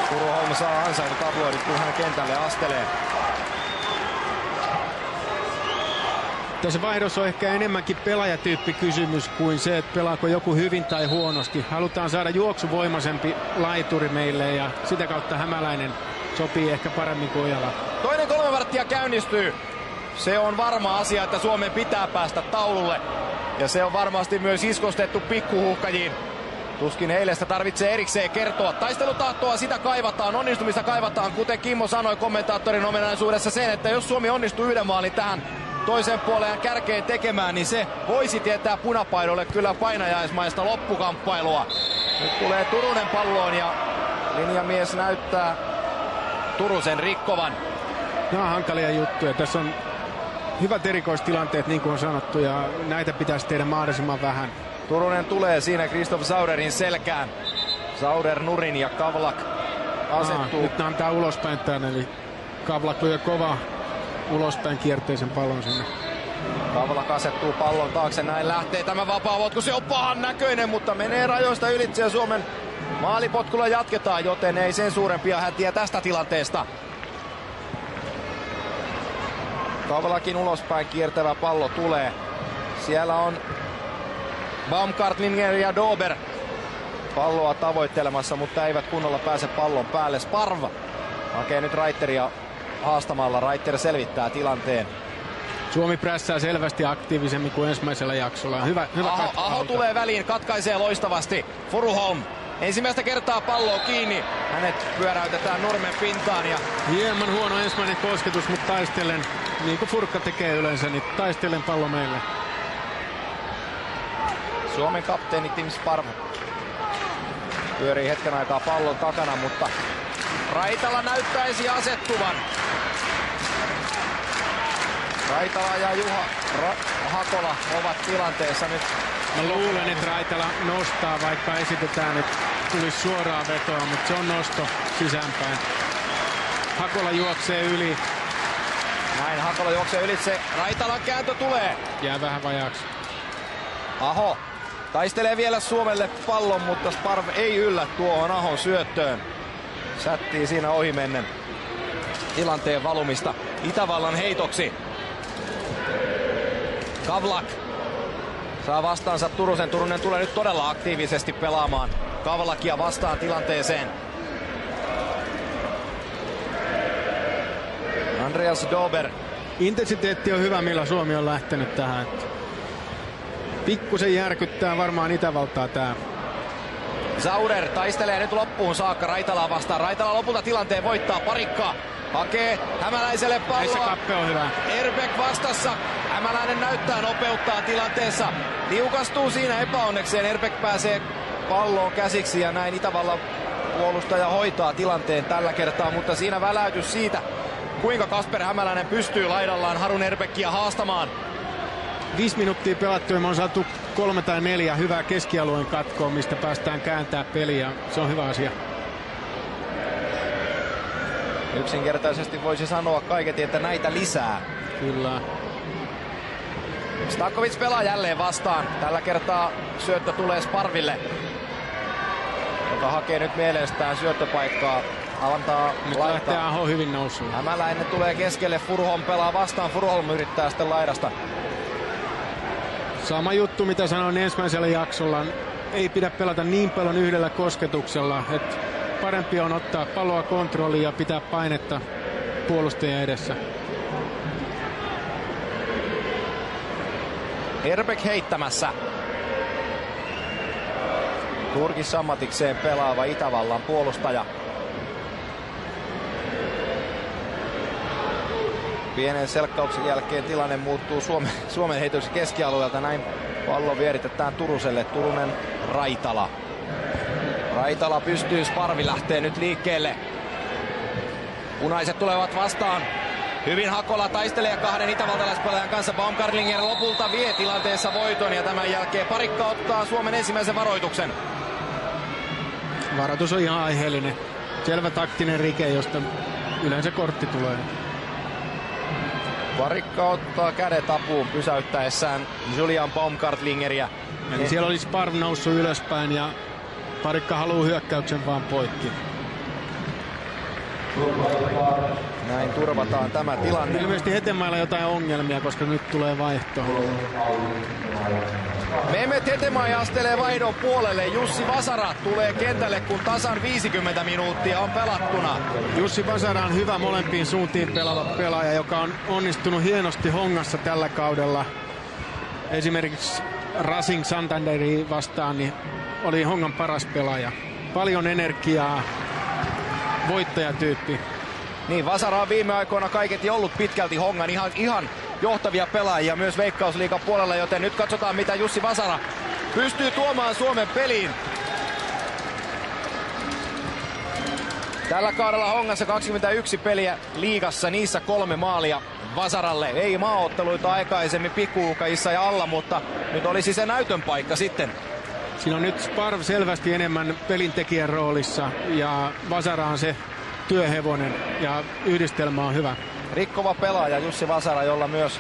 Furuholm saa ansainnut aplodit, kun hän kentälle astelee. Tässä vaihdossa on ehkä enemmänkin pelaajatyyppikysymys kuin se, että pelaako joku hyvin tai huonosti. Halutaan saada juoksuvoimaisempi laituri meille ja sitä kautta Hämäläinen sopii ehkä paremmin kuin Ojala. Toinen 3 varttia käynnistyy. Se on varma asia, että Suomen pitää päästä taululle. Ja se on varmasti myös iskostettu pikkuhuhkajiin. Tuskin heille sitä tarvitsee erikseen kertoa. Taistelutahtoa sitä kaivataan, onnistumista kaivataan. Kuten Kimmo sanoi kommentaattorin ominaisuudessa sen, että jos Suomi onnistuu yhden maalin tähän toisen puoleen kärkeen tekemään, niin se voisi tietää punapaidolle kyllä painajaismaista loppukamppailua. Nyt tulee Turunen palloon ja linjamies näyttää Turusen rikkovan. Nämä on hankalia juttuja. Tässä on hyvät erikoistilanteet, niin kuin on sanottu, ja näitä pitäisi tehdä mahdollisimman vähän. Turunen tulee siinä Christoph Sauderin selkään. Sauder nurin ja Kavlak asettuu. Nyt antaa ulospäin tän, eli Kavlak lyö kova ulospäin kierteisen pallon sinne. Kavlak asettuu pallon taakse, näin lähtee tämä vapaa-potku. Se on pahan näköinen, mutta menee rajoista ylitse ja Suomen maalipotkulla jatketaan, joten ei sen suurempia hätiä tästä tilanteesta. Kavlakin ulospäin kiertävä pallo tulee. Siellä on Baumgartlinger ja Dober palloa tavoittelemassa, mutta eivät kunnolla pääse pallon päälle. Sparva hakee nyt Reiteria haastamalla. Reiter selvittää tilanteen. Suomi prässää selvästi aktiivisemmin kuin ensimmäisellä jaksolla. Hyvä Aho tulee väliin, katkaisee loistavasti. Furuholm ensimmäistä kertaa palloa kiinni. Hänet pyöräytetään nurmen pintaan. Ja hieman huono ensimmäinen kosketus, mutta taistellen, niin kuin Furkka tekee yleensä, niin taistellen pallo meille. Suomen kapteeni Tim Sparv pyörii hetken aikaa pallon takana, mutta Raitala näyttäisi asettuvan. Raitala ja Juha Hakola ovat tilanteessa nyt. Mä luulen, että Raitala nostaa, vaikka esitetään, että tulisi suoraan vetoa, mutta se on nosto sisäänpäin. Hakola juoksee yli. Näin Hakola juoksee ylitse. Raitalan kääntö tulee. Jää vähän vajaaksi. Aho taistelee vielä Suomelle pallon, mutta Sparv ei yllä tuohon Ahon syöttöön. Sättii siinä ohimennen tilanteen valumista Itävallan heitoksi. Kavlak saa vastaansa Turusen. Turunen tulee nyt todella aktiivisesti pelaamaan Kavlakia vastaan tilanteeseen. Andreas Dober. Intensiteetti on hyvä, millä Suomi on lähtenyt tähän. Pikkusen järkyttää varmaan Itävaltaa tää. Sauder taistelee nyt loppuun saakka Raitalaa vastaan. Raitala lopulta tilanteen voittaa. Parikka hakee Hämäläiselle palloa. Näissä Kappe on hyvä. Erbäck vastassa. Hämäläinen näyttää nopeuttaa tilanteessa. Liukastuu siinä epäonnekseen. Erbäck pääsee palloon käsiksi ja näin Itävallan puolustaja hoitaa tilanteen tällä kertaa. Mutta siinä väläytys siitä, kuinka Kasper Hämäläinen pystyy laidallaan Harun Erbäckiä haastamaan. 5 minuuttia pelattu ja me on saatu 3 tai 4 hyvää keskialueen katkoa, mistä päästään kääntää peliä. Se on hyvä asia. Yksinkertaisesti voisi sanoa kaiketi, että näitä lisää. Kyllä. Stakovic pelaa jälleen vastaan. Tällä kertaa syöttö tulee Sparville, joka hakee nyt mielestään syöttöpaikkaa. Antaa nyt lähtee Aho hyvin nousuun. Hämäläinen tulee keskelle, Furuholm pelaa vastaan. Furuholm yrittää sitten laidasta. Sama juttu, mitä sanoin ensimmäisellä jaksolla. Ei pidä pelata niin paljon yhdellä kosketuksella. Että parempi on ottaa palloa kontrolliin ja pitää painetta puolustajien edessä. Erbäck heittämässä. Turkissa ammatikseen pelaava Itävallan puolustaja. Pienen selkkauksen jälkeen tilanne muuttuu Suomen heitoksi keskialueelta. Näin pallo vieritetään Turuselle. Turunen Raitala. Raitala pystyy, Sparvi lähtee nyt liikkeelle. Punaiset tulevat vastaan. Hyvin Hakola taistelee kahden itävaltalaispelaajan kanssa. Baumgartlinger lopulta vie tilanteessa voiton ja tämän jälkeen Parikka ottaa Suomen ensimmäisen varoituksen. Varoitus on ihan aiheellinen. Selvä taktinen rike, josta yleensä kortti tulee. Parikka ottaa kädet apuun pysäyttäessään Julian Baumgartlingeriä. Eli siellä oli Sparv noussut ylöspäin ja Parikka haluaa hyökkäyksen vaan poikki. Näin turvataan tämä tilanne. Ilmeisesti Hetemäellä jotain ongelmia, koska nyt tulee vaihto. Mehmet Hetemäki astelee vaihdon puolelle. Jussi Vasara tulee kentälle, kun tasan 50 minuuttia on pelattuna. Jussi Vasara on hyvä molempiin suuntiin pelaava pelaaja, joka on onnistunut hienosti Hongassa tällä kaudella. Esimerkiksi Racing Santanderi vastaan niin oli Hongan paras pelaaja. Paljon energiaa, voittajatyyppi. Niin, Vasara on viime aikoina kaiketi ollut pitkälti Hongan ihan johtavia pelaajia myös Veikkausliigan puolella, joten nyt katsotaan mitä Jussi Vasara pystyy tuomaan Suomen peliin. Tällä kaudella Hongassa 21 peliä liigassa, niissä 3 maalia Vasaralle. Ei maaotteluita aikaisemmin pikkuukajissa ja alla, mutta nyt olisi se näytön paikka sitten. Siinä on nyt Sparv selvästi enemmän pelintekijän roolissa ja Vasara on se työhevonen ja yhdistelmä on hyvä. Rikkova pelaaja Jussi Vasara, jolla myös...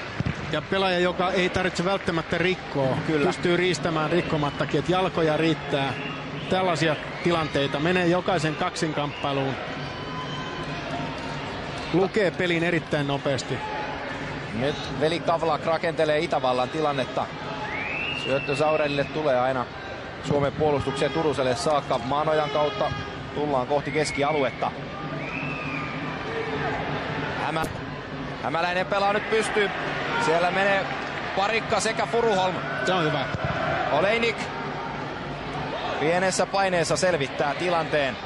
Ja pelaaja, joka ei tarvitse välttämättä rikkoa. Kyllä. Pystyy riistämään rikkomattakin, että jalkoja riittää. Tällaisia tilanteita menee jokaisen kaksinkamppailuun. Lukee pelin erittäin nopeasti. Nyt Veli Kavlak rakentelee Itävallan tilannetta. Syöttö Saurelille tulee aina Suomen puolustukseen Turuselle saakka. Maanojan kautta tullaan kohti keskialuetta. Hämäläinen pelaa nyt pystyy. Siellä menee Parikka sekä Furuholm. Se on hyvä. Oleinik pienessä paineessa selvittää tilanteen.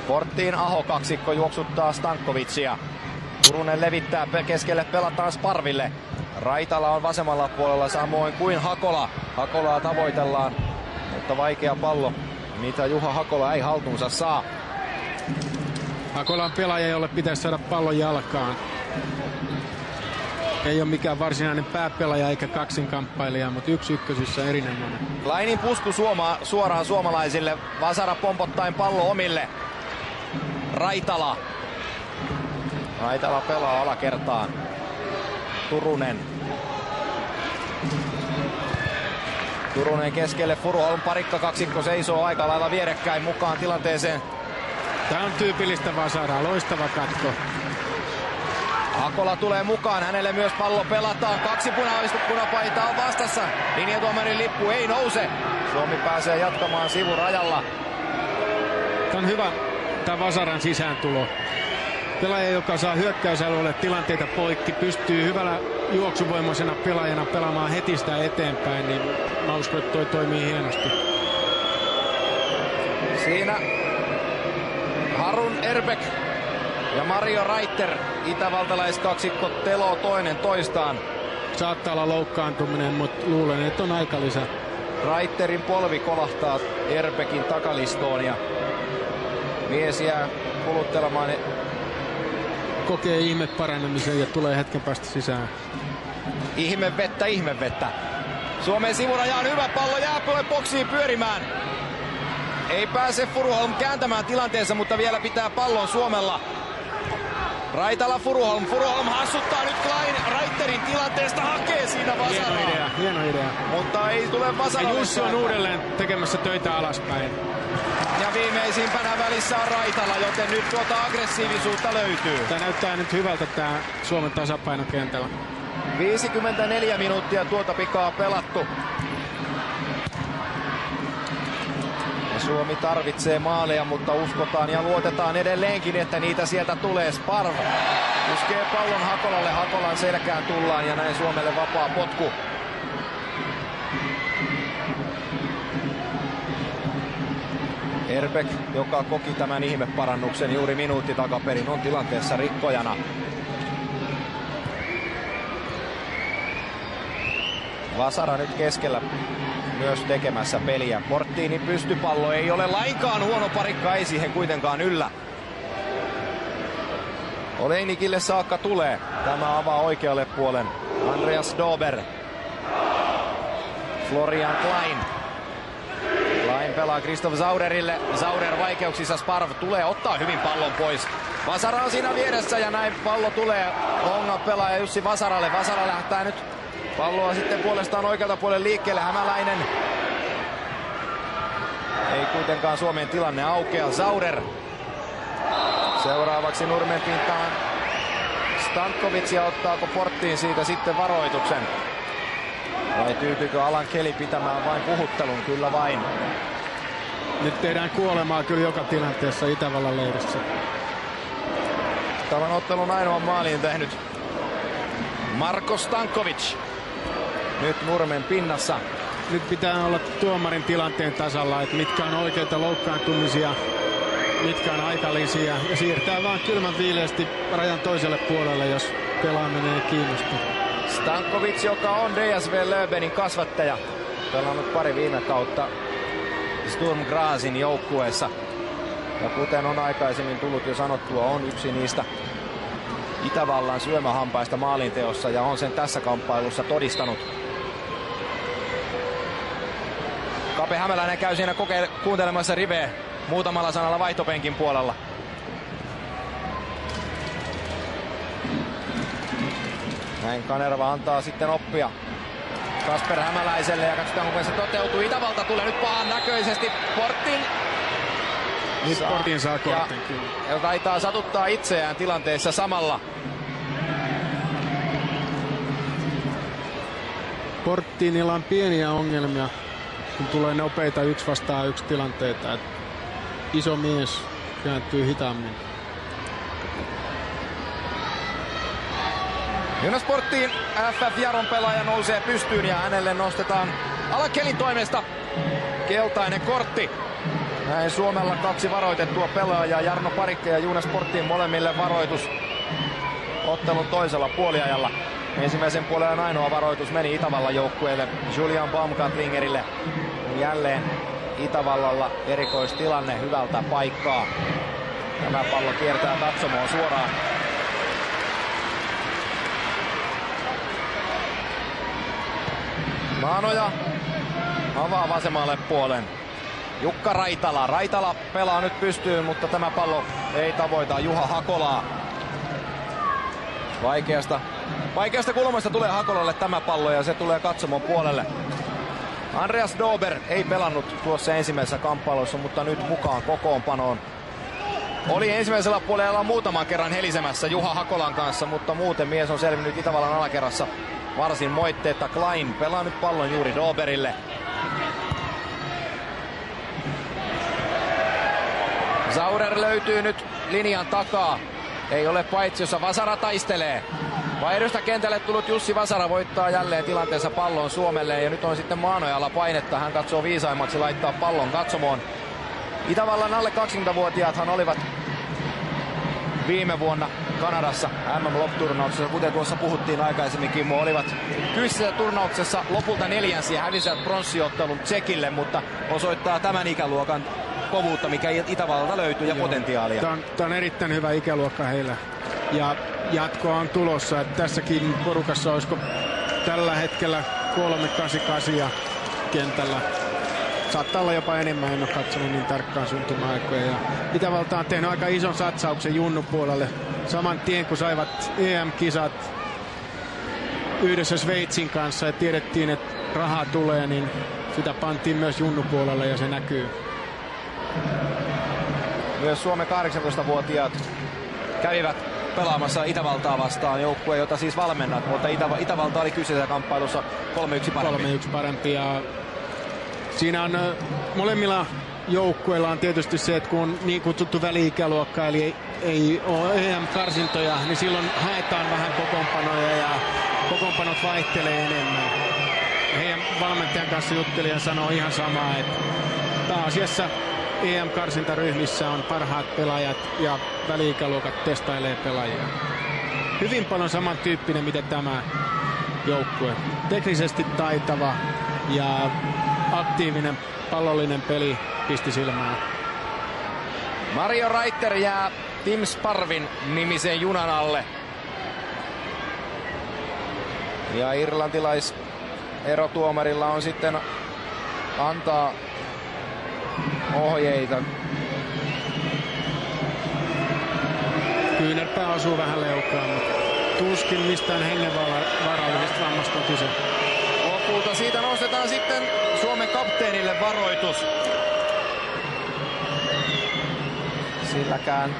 Porttiin Aho kaksikko juoksuttaa Stankovicia. Turunen levittää keskelle, pelataan Sparville. Raitala on vasemmalla puolella samoin kuin Hakola. Hakolaa tavoitellaan, mutta vaikea pallo, mitä Juha Hakola ei haltuunsa saa. Hakola on pelaaja, jolle pitäisi saada pallon jalkaan. Ei ole mikään varsinainen pääpelaaja eikä kaksinkamppailija, mutta 1-1 erinomainen. Lainin pusku suoraan suomalaisille. Vasara pompottain pallo omille. Raitala. Raitala pelaa alakertaan. Turunen. Turunen keskelle, Furuholm, Parikka kaksikko seisoo aika lailla vierekkäin mukaan tilanteeseen. Tämä on tyypillistä Vasaraa, loistava katko. Hakola tulee mukaan, hänelle myös pallo pelataan. 2 punapaitaa on vastassa. Linjatuomarin lippu ei nouse. Suomi pääsee jatkamaan sivurajalla. Tämä on hyvä, tämä Vasaran sisääntulo. Pelaaja, joka saa hyökkäysalueelle tilanteita poikki, pystyy hyvällä juoksuvoimaisena pelaajana pelaamaan heti sitä eteenpäin, niin mä uskon, että toi toimii hienosti. Siinä Harun Erbek ja Mario Reiter, itävaltalaiskaksikko teloo toinen toistaan. Saattaa olla loukkaantuminen, mutta luulen, että on aikalisä. Reiterin polvi kolahtaa Erbekin takalistoon ja mies jää kuluttelemaan. Kokee ihme paranemisen ja tulee hetken päästä sisään. Ihmevettä, ihmevettä. Suomen sivuraja on hyvä, pallo jää boksiin pyörimään. Ei pääse Furuholm kääntämään tilanteensa, mutta vielä pitää pallon Suomella. Raitala Furuholm. Furuholm hassuttaa nyt Klein Reiterin tilanteesta, hakee siinä Vasaraa. Hieno idea. Mutta ei tule Vasaralle. Ja Jussi on uudelleen tekemässä töitä alaspäin. Ja viimeisimpänä välissä on Raitala, joten nyt tuota aggressiivisuutta löytyy. Tämä näyttää nyt hyvältä tämä Suomen tasapainokentällä. 54 minuuttia tuota pikaa pelattu. Ja Suomi tarvitsee maaleja, mutta uskotaan ja luotetaan edelleenkin, että niitä sieltä tulee. Sparv puskee pallon Hakolalle, Hakolan selkään tullaan ja näin Suomelle vapaa potku. Erbek, joka koki tämän ihmeparannuksen juuri minuutti takaperin, on tilanteessa rikkojana. Vasara nyt keskellä myös tekemässä peliä. Porttiinin pystypallo ei ole lainkaan huono, Parikka ei siihen kuitenkaan yllä. Oleinikille saakka tulee. Tämä avaa oikealle puolen. Andreas Dober. Florian Klein. Klein pelaa Kristof Zaurerille. Zaurer vaikeuksissa, Sparv tulee ottaa hyvin pallon pois. Vasara on siinä vieressä ja näin pallo tulee Hongan pelaaja Jussi Vasaralle. Vasara lähtää nyt palloa sitten puolestaan oikealta puolelle liikkeelle. Hämäläinen. Ei kuitenkaan Suomen tilanne aukea. Sauder seuraavaksi nurmen pintaan. Stankovic, ja ottaako Porttiin siitä sitten varoituksen? Vai tyytyykö Alan Kelly pitämään vain puhuttelun? Kyllä vain. Nyt tehdään kuolemaa kyllä joka tilanteessa Itävallan leirissä. Tämän ottelun ainoan maalin tehnyt Marko Stankovic. Nyt nurmen pinnassa. Nyt pitää olla tuomarin tilanteen tasalla, että mitkä on oikeita loukkaantumisia, mitkä on aikallisia, ja siirtää vaan kylmän viileästi rajan toiselle puolelle, jos pelaaminen kiinnostaa. Stankovic, joka on DSV Löfvenin kasvattaja, pelannut pari viime kautta Sturm Grazin joukkueessa. Ja kuten on aikaisemmin tullut jo sanottua, on yksi niistä Itävallan syömähampaista maalinteossa, ja on sen tässä kamppailussa todistanut. Kape Hämäläinen käy siinä kuuntelemassa riveä muutamalla sanalla vaihtopenkin puolella. Näin Kanerva antaa sitten oppia Kasper Hämäläiselle, ja katsotaan kuinka se toteutuu. Itävalta tulee nyt pahan näköisesti Portin. Nyt Portin saa kortin kyllä. Ja taitaa satuttaa itseään tilanteessa samalla. Portinilla on pieniä ongelmia, kun tulee nopeita 1-1 tilanteita. Et iso mies kääntyy hitaammin. Jonas Porttiin FF Jaron pelaaja nousee pystyyn, ja hänelle nostetaan Alan Kellyn toimesta keltainen kortti. Näin Suomella 2 varoitettua pelaajaa, Jarno Parikka ja Jonas Porttiin molemmille varoitus ottelun toisella puoliajalla. Ensimmäisen puolen ainoa varoitus meni Itävallan joukkueelle Julian Baumgartlingerille. Jälleen Itävallalla erikoistilanne hyvältä paikkaa. Tämä pallo kiertää katsomoon suoraan. Maanoja avaa vasemmalle puolen. Jukka Raitala. Raitala pelaa nyt pystyyn, mutta tämä pallo ei tavoita Juha Hakolaa. Vaikeasta kulmasta tulee Hakolalle tämä pallo, ja se tulee katsomon puolelle. Andreas Dober ei pelannut tuossa ensimmäisessä kamppailussa, mutta nyt mukaan kokoonpanoon. Oli ensimmäisellä puolella muutaman kerran helisemässä Juha Hakolan kanssa, mutta muuten mies on selvinnyt Itävallan alakerrassa varsin moitteetta. Klein pelaa nyt pallon juuri Doberille. Sauder löytyy nyt linjan takaa. Ei ole paitsi, jossa Vasara taistelee. Vaihdosta kentälle tullut Jussi Vasara voittaa jälleen tilanteensa pallon Suomelle, ja nyt on sitten Maanojalla painetta. Hän katsoo viisaimmaksi laittaa pallon katsomoon. Itävallan alle 20-vuotiaathan olivat viime vuonna Kanadassa MM-lop-turnauksessa, kuten tuossa puhuttiin aikaisemmin, Kimmo, olivat kyseisessä turnauksessa lopulta 4. ja hävisivät pronssiottelun Tsekille, mutta osoittaa tämän ikäluokan kovuutta, mikä Itävallalta löytyy, ja potentiaalia. Tämä on erittäin hyvä ikäluokka heillä. Ja jatkoa on tulossa, että tässäkin porukassa olisiko tällä hetkellä 388 kentällä. Saattaa olla jopa enemmän, en ole katsonut niin tarkkaan syntymäaikoja. Ja Itävalta on tehnyt aika ison satsauksen Junnu puolelle. Saman tien kun saivat EM-kisat yhdessä Sveitsin kanssa ja tiedettiin, että rahaa tulee, niin sitä pantiin myös Junnu puolelle, ja se näkyy. Myös Suomen 18-vuotiaat kävivät pelaamassa Itävaltaa vastaan, joukkue, jota siis valmennat, mutta Itävalta oli kyseisessä kamppailussa 3-1 parempi. 3-1 parempi, ja siinä on molemmilla joukkueilla on tietysti se, että kun on niin kutsuttu väli-ikäluokka, eli ei ole EM-karsintoja, niin silloin haetaan vähän kokoonpanoja, ja kokoonpanot vaihtelee enemmän. Heidän valmentajan kanssa juttelija sanoo ihan samaa, että pääasiassa EM-karsintaryhmissä on parhaat pelaajat, ja väli-ikäluokat testailee pelaajia. Hyvin paljon samantyyppinen, mitä tämä joukkue. Teknisesti taitava ja aktiivinen pallollinen peli pisti silmään. Mario Reiter jää Tim Sparvin nimisen junan alle. Ja irlantilaiserotuomarilla on sitten antaa ohjeita. Kyynärpää osuu vähän leukaan, mutta tuskin mistään hengenvaarallisesta vammasta on kyse. Lopulta siitä nostetaan sitten Suomen kapteenille varoitus. Silläkään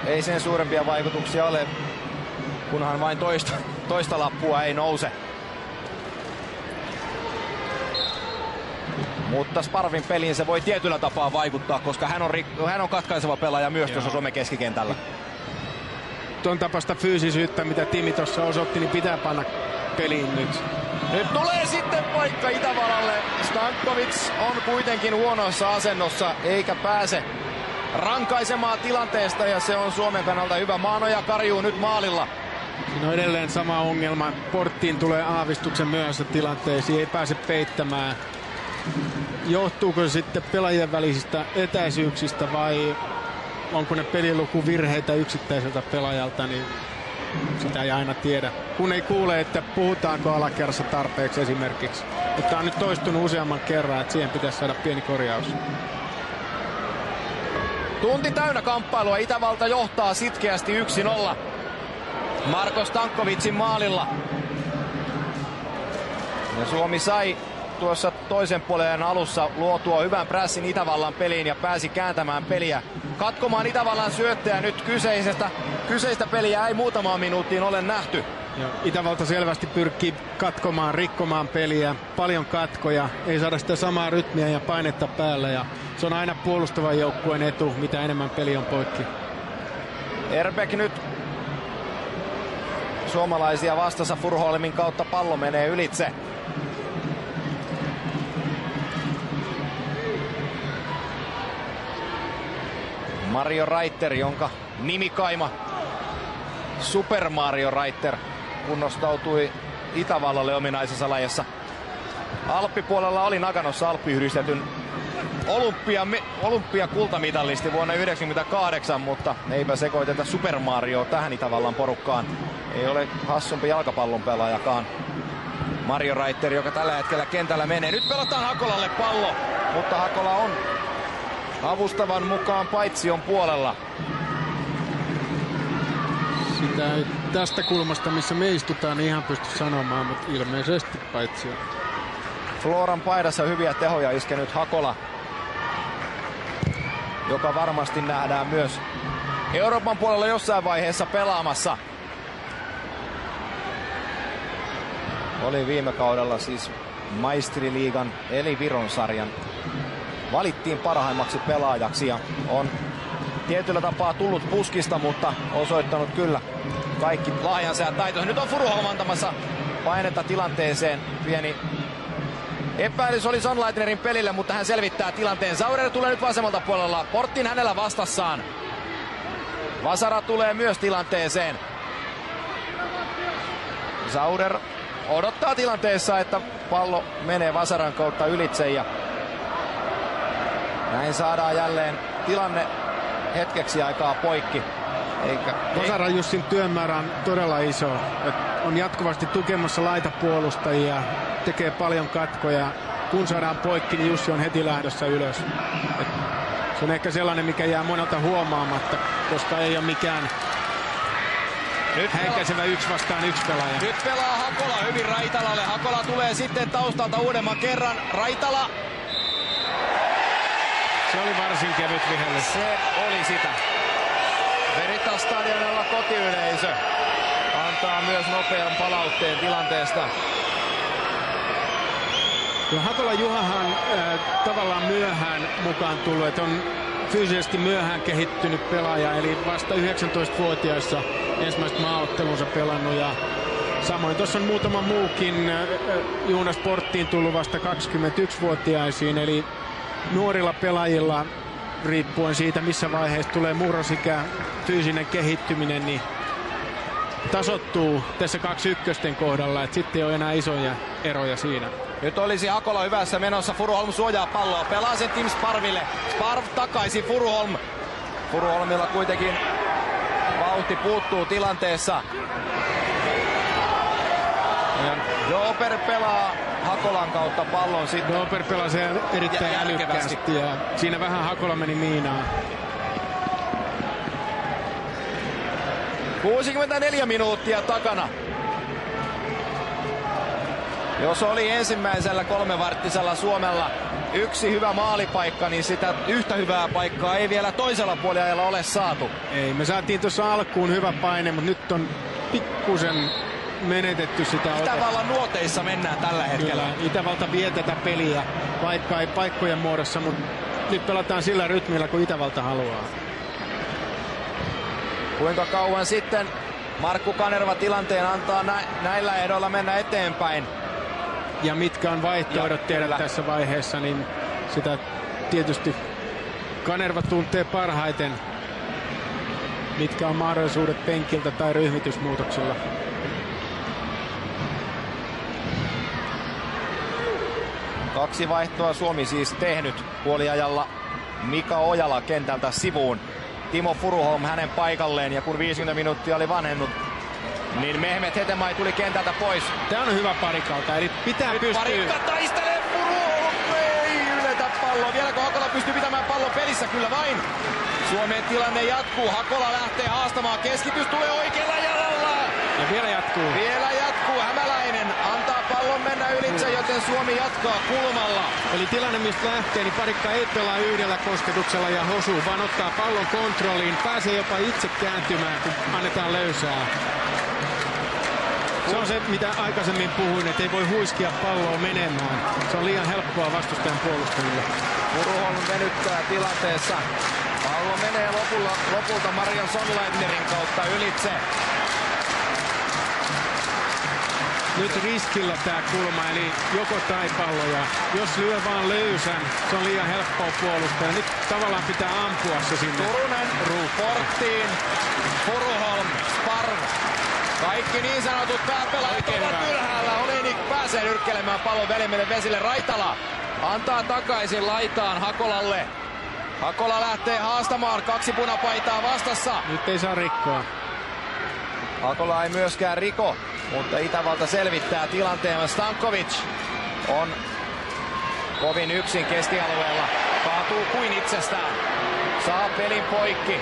ei sen suurempia vaikutuksia ole, kunhan vain toista lappua ei nouse. Mutta Sparvin peliin se voi tietyllä tapaa vaikuttaa, koska hän on katkaiseva pelaaja myös tuossa Suomen keskikentällä. Tuon tapasta fyysisyyttä, mitä Timi tuossa osoitti, niin pitää panna peliin nyt. Nyt tulee sitten paikka Itävallalle. Stankovic on kuitenkin huonossa asennossa eikä pääse rankaisemaan tilanteesta ja se on Suomen kannalta hyvä. Maanoja karjuu nyt maalilla. Siinä on edelleen sama ongelma. Porttiin tulee aavistuksen myöhässä tilanteisiin, ei pääse peittämään. Johtuuko se sitten pelaajien välisistä etäisyyksistä vai onko ne pelilukuvirheitä yksittäiseltä pelaajalta, niin sitä ei aina tiedä. Kun ei kuule, että puhutaanko alakerrassa tarpeeksi esimerkiksi. Tämä on nyt toistunut useamman kerran, että siihen pitäisi saada pieni korjaus. Tunti täynnä kamppailua. Itävalta johtaa sitkeästi 1-0. Marko Stankovicin maalilla. Ja Suomi sai tuossa toisen puolen alussa luotua hyvän prässin Itävallan peliin ja pääsi kääntämään peliä. Katkomaan Itävallan syöttäjä nyt kyseistä peliä ei muutamaan minuuttiin ole nähty. Ja Itävalta selvästi pyrkii katkomaan, rikkomaan peliä. Paljon katkoja, ei saada sitä samaa rytmiä ja painetta päällä. Ja se on aina puolustavan joukkueen etu, mitä enemmän peli on poikki. Erbäck nyt suomalaisia vastassa Furuholmin kautta pallo menee ylitse. Mario Reiter, jonka nimikaima Super Mario Reiter kunnostautui Itävallalle ominaisessa lajissa. Alppipuolella oli Naganossa alppiyhdistetyn olympiakultamitalisti vuonna 1998, mutta eipä sekoiteta Super Mario tähän Itävallan porukkaan. Ei ole hassumpi jalkapallon pelaajakaan. Mario Reiter, joka tällä hetkellä kentällä menee. Nyt pelataan Hakolalle pallo, mutta Hakola on avustavan mukaan paitsion puolella. Sitä ei tästä kulmasta, missä me istutaan, niin ihan pysty sanomaan, mutta ilmeisesti paitsio. Floran paidassa hyviä tehoja iskenyt Hakola, joka varmasti nähdään myös Euroopan puolella jossain vaiheessa pelaamassa. Oli viime kaudella siis Maistriliigan eli Viron sarjan. Valittiin parhaimmaksi pelaajaksi ja on tietyllä tapaa tullut puskista, mutta osoittanut kyllä kaikki lahjansa ja taitonsa. Nyt on Furuholm antamassa painetta tilanteeseen. Pieni epäilys oli Sonnleitnerin pelille, mutta hän selvittää tilanteen. Saurer tulee nyt vasemmalta puolella. Portin hänellä vastassaan. Vasara tulee myös tilanteeseen. Saurer odottaa tilanteessa, että pallo menee Vasaran kautta ylitse ja näin saadaan jälleen tilanne hetkeksi aikaa poikki. Vasaran Jussin työmäärä on todella iso. On jatkuvasti tukemassa laitapuolustajia, tekee paljon katkoja. Kun saadaan poikki, niin Jussi on heti lähdössä ylös. Se on ehkä sellainen, mikä jää monelta huomaamatta, koska ei ole mikään häikäisevä 1 vastaan 1 pelaaja. Nyt pelaa Hakola hyvin Raitalalle. Hakola tulee sitten taustalta uudemman kerran. Raitala. Se oli varsin kevyt vihellys. Se oli sitä. Veritas-stadionilla kotiyleisö antaa myös nopean palautteen tilanteesta. Hakola Juhahan tavallaan myöhään mukaan tullut, että on fyysisesti myöhään kehittynyt pelaaja, eli vasta 19-vuotiaissa ensimmäiset maaottelunsa pelannut. Ja samoin tuossa on muutama muukin Joona Sporttiin tullut vasta 21-vuotiaisiin, eli nuorilla pelaajilla, riippuen siitä missä vaiheessa tulee murrosikä, fyysinen kehittyminen, niin tasoittuu tässä 2-1 kohdalla, että sitten ei ole enää isoja eroja siinä. Nyt olisi Hakola hyvässä menossa, Furuholm suojaa palloa, pelaa sen Tim Sparville, Sparv takaisin Furuholm. Furuholmilla kuitenkin vauhti puuttuu tilanteessa. Ja Doper pelaa Hakolan kautta pallon sitten. Doper pelasi erittäin älykkäästi ja siinä vähän Hakola meni miinaan. 64 minuuttia takana. Jos oli ensimmäisellä 3-varttisella Suomella yksi hyvä maalipaikka, niin sitä yhtä hyvää paikkaa ei vielä toisella puoliajalla ole saatu. Ei, me saatiin tuossa alkuun hyvä paine, mutta nyt on pikkusen menetetty sitä. Itävallan nuoteissa mennään tällä hetkellä. Kyllä, Itävalta vie tätä peliä, vaikka ei paikkojen muodossa, mutta nyt pelataan sillä rytmillä, kun Itävalta haluaa. Kuinka kauan sitten Markku Kanerva tilanteen antaa näillä ehdoilla mennä eteenpäin? Ja mitkä on vaihtoehdot tehdä tässä vaiheessa, niin sitä tietysti Kanerva tuntee parhaiten. Mitkä on mahdollisuudet penkiltä tai ryhmitysmuutoksella. Kaksi vaihtoa Suomi siis tehnyt puoliajalla. Mika Ojala kentältä sivuun. Timo Furuholm hänen paikalleen, ja kun 50 minuuttia oli vanhennut, niin Mehmet Hetemai tuli kentältä pois. Tämä on hyvä parikalta, eli pitää pystyä. Parikka taistelee, Furuholm ei yletä palloa. Vieläkö Hakola pystyy pitämään pallon pelissä? Kyllä vain. Suomen tilanne jatkuu. Hakola lähtee haastamaan. Keskitys tulee oikealla jalalla. Ja vielä jatkuu. Vielä jatkuu. Hämäläinen antaa pallon mennä ylitse, joten Suomi jatkaa kulmalla. Eli tilanne, mistä lähtee, niin Parikka ei pelaa yhdellä kosketuksella ja hosuu, vaan ottaa pallon kontrolliin. Pääsee jopa itse kääntymään, kun annetaan löysää. Se on se, mitä aikaisemmin puhuin, että ei voi huiskia palloa menemään. Se on liian helppoa vastustajan puolustajille. Furuholm venyttää tilanteessa. Pallo menee lopulta Marian Sonleitnerin kautta ylitse. Nyt riskillä tää kulma, eli joko tai pallo, ja jos lyö vaan löysän, se on liian helppoa puolustaa. Nyt tavallaan pitää ampua se sinne. Turunen, Porttiin, Furuholm, Sparv. Kaikki niin sanotut pääpelaajat ovat ylhäällä. Oleinik pääsee nyrkkelemään pallon välimelle vesille. Raitala antaa takaisin laitaan Hakolalle. Hakola lähtee haastamaan, 2 punapaitaa vastassa. Nyt ei saa rikkoa. Hakola ei myöskään riko, mutta Itävalta selvittää tilanteen. Stankovic on kovin yksin keskialueella. Kaatuu kuin itsestään. Saa pelin poikki.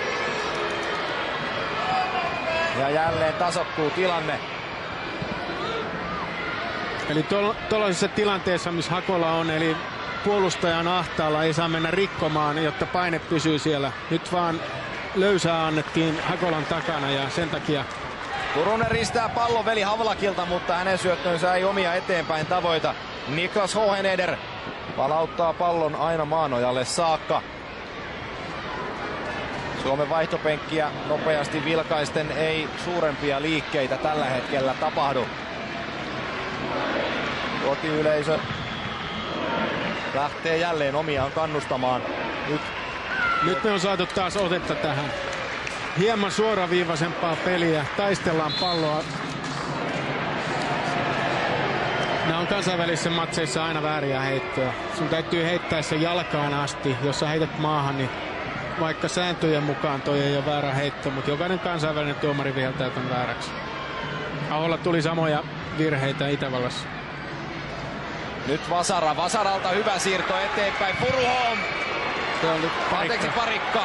Ja jälleen tasoittuu tilanne. Eli tuollaisessa tilanteessa, missä Hakola on, eli puolustajan ahtaalla, ei saa mennä rikkomaan, jotta paine pysyy siellä. Nyt vaan löysää annettiin Hakolan takana, ja sen takia... Turunen ristää pallon veli Havlakilta, mutta hänen syöttönsä ei omia eteenpäin tavoita. Niklas Hoheneder palauttaa pallon aina Maanojalle saakka. Suomen vaihtopenkkiä nopeasti vilkaisten ei suurempia liikkeitä tällä hetkellä tapahdu. Kotiyleisö lähtee jälleen omiaan kannustamaan. Nyt me on saatu taas otetta tähän. Hieman suoraviivaisempaa peliä. Taistellaan palloa. Nämä on kansainvälisissä matseissa aina vääriä heittoja. Sun täytyy heittää se jalkaan asti. Jos sä heität maahan, niin vaikka sääntöjen mukaan toi ei ole väärä heitto, mutta jokainen kansainvälinen tuomari viheltää ton vääräksi. Aholla tuli samoja virheitä Itävallassa. Nyt Vasaralta hyvä siirto eteenpäin. Furuholm. Anteeksi Parikka.